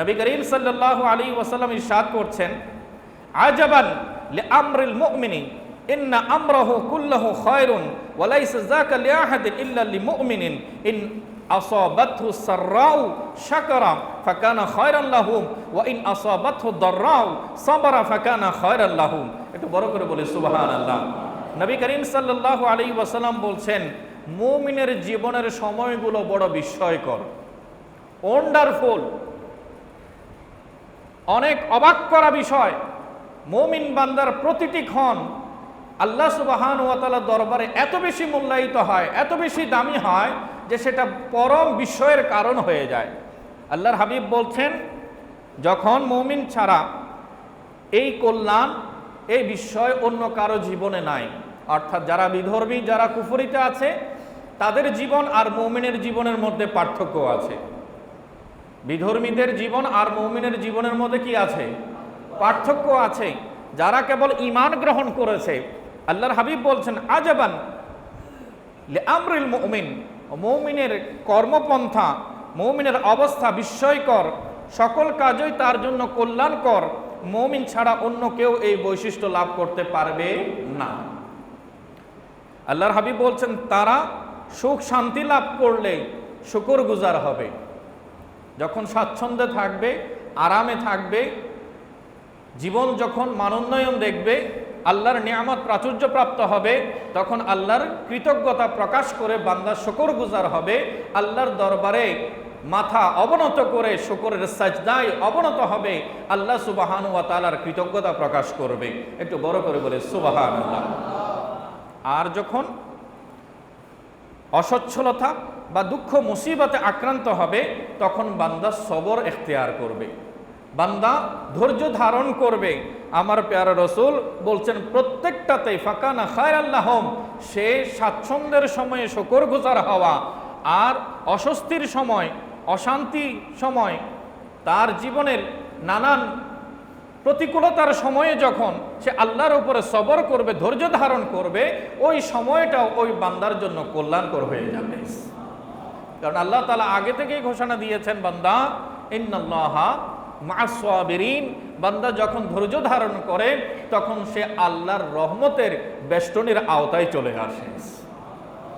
নবী করিম সাল্লাল্লাহু আলাইহি ওয়াসাল্লাম ইরশাদ করছেন, আজাবান লিআমরিল মুমিনি ইন্না আমরাহু কুল্লুহু খায়রুন ওয়া লাইসা যাকা লিআহাদিন ইল্লা লিমুমিনিন ইন আসাবাতহু সাররাউ শাকারা ফাকানা খায়রান লাহুম ওয়া ইন আসাবাতহু দাররাউ সাবারা ফাকানা খায়রান লাহুম। একটু বড় করে বলি সুবহানাল্লাহ। নবী করিম সাল্লাল্লাহু আলাইহি ওয়াসাল্লাম বলছেন, মুমিনের জীবনের সময়গুলো বড় বিস্ময়কর, ওয়ান্ডারফুল, অনেক অবাক করা বিষয়। মুমিন বান্দার প্রতিটি ক্ষণ আল্লাহ সুবহানাহু ওয়া তাআলার দরবারে এত বেশি মূল্যায়িত হয়, এত বেশি দামি হয় যে সেটা পরম বিস্ময়ের কারণ হয়ে যায়। আল্লাহর হাবিব বলছেন, যখন মুমিন ছাড়া এই কল্যাণ, এই বিস্ময় অন্য কারো জীবনে নাই। অর্থাৎ যারা বিধর্মী, যারা কুফরিতে আছে, তাদের জীবন আর মুমিনের জীবনের মধ্যে পার্থক্য আছে। বিধর্মীদের জীবন আর মুমিনের জীবনের মধ্যে কি আছে? পার্থক্য আছে। যারা কেবল ঈমান গ্রহণ করেছে, আল্লাহর হাবিব বলছেন, আজাবান লিআমরিল মুমিন, মুমিনের কর্মপন্থা, মুমিনের অবস্থা বিস্ময়কর, সকল কাজই তার জন্য কল্যাণকর। মুমিন ছাড়া অন্য কেউ এই বৈশিষ্ট্য লাভ করতে পারবে না। আল্লাহর হাবিব বলছেন, তারা সুখ শান্তি লাভ করলে শুকরগুজার হবে। যখন স্বাচ্ছন্দ্যে থাকবে, আরামে থাকবে, জীবন যখন মানোন্নয়ন দেখবে, আল্লাহর নিয়ামত প্রাচুর্যপ্রাপ্ত হবে, তখন আল্লাহর কৃতজ্ঞতা প্রকাশ করে বান্দা শুকরগুজার হবে। আল্লাহর দরবারে মাথা অবনত করে শুকরের সাজদায় অবনত হবে, আল্লাহ সুবহানাহু ওয়া তাআলার কৃতজ্ঞতা প্রকাশ করবে। একটু বড় করে বলে সুবহানাল্লাহ। আর যখন অসচ্ছলতা বা দুঃখ মুসিবতে আক্রান্ত হবে, তখন বান্দা সবর এখতিয়ার করবে, বান্দা ধৈর্য ধারণ করবে। আমার প্যারা রসুল বলছেন, প্রত্যেকটাতেই ফাকানা খায়রাল লাহুম, সে স্বাচ্ছন্দ্যের সময়ে শুকরগুজার হওয়া আর অস্বস্তির সময়, অশান্তি সময়, তার জীবনের নানান প্রতিকূলতার সময়ে যখন সে আল্লাহর উপরে সবর করবে, ধৈর্য ধারণ করবে, ওই সময়টাও ওই বান্দার জন্য কল্যাণকর হয়ে যাবে। কারণ আল্লাহ তাআলা আগে থেকেই ঘোষণা দিয়েছেন, বান্দা ইন্নাল্লাহা মা'আস সাবিরিন, বান্দা যখন ধৈর্য ধারণ করে তখন সে আল্লাহর রহমতের বেষ্টনীর আওতায় চলে আসে।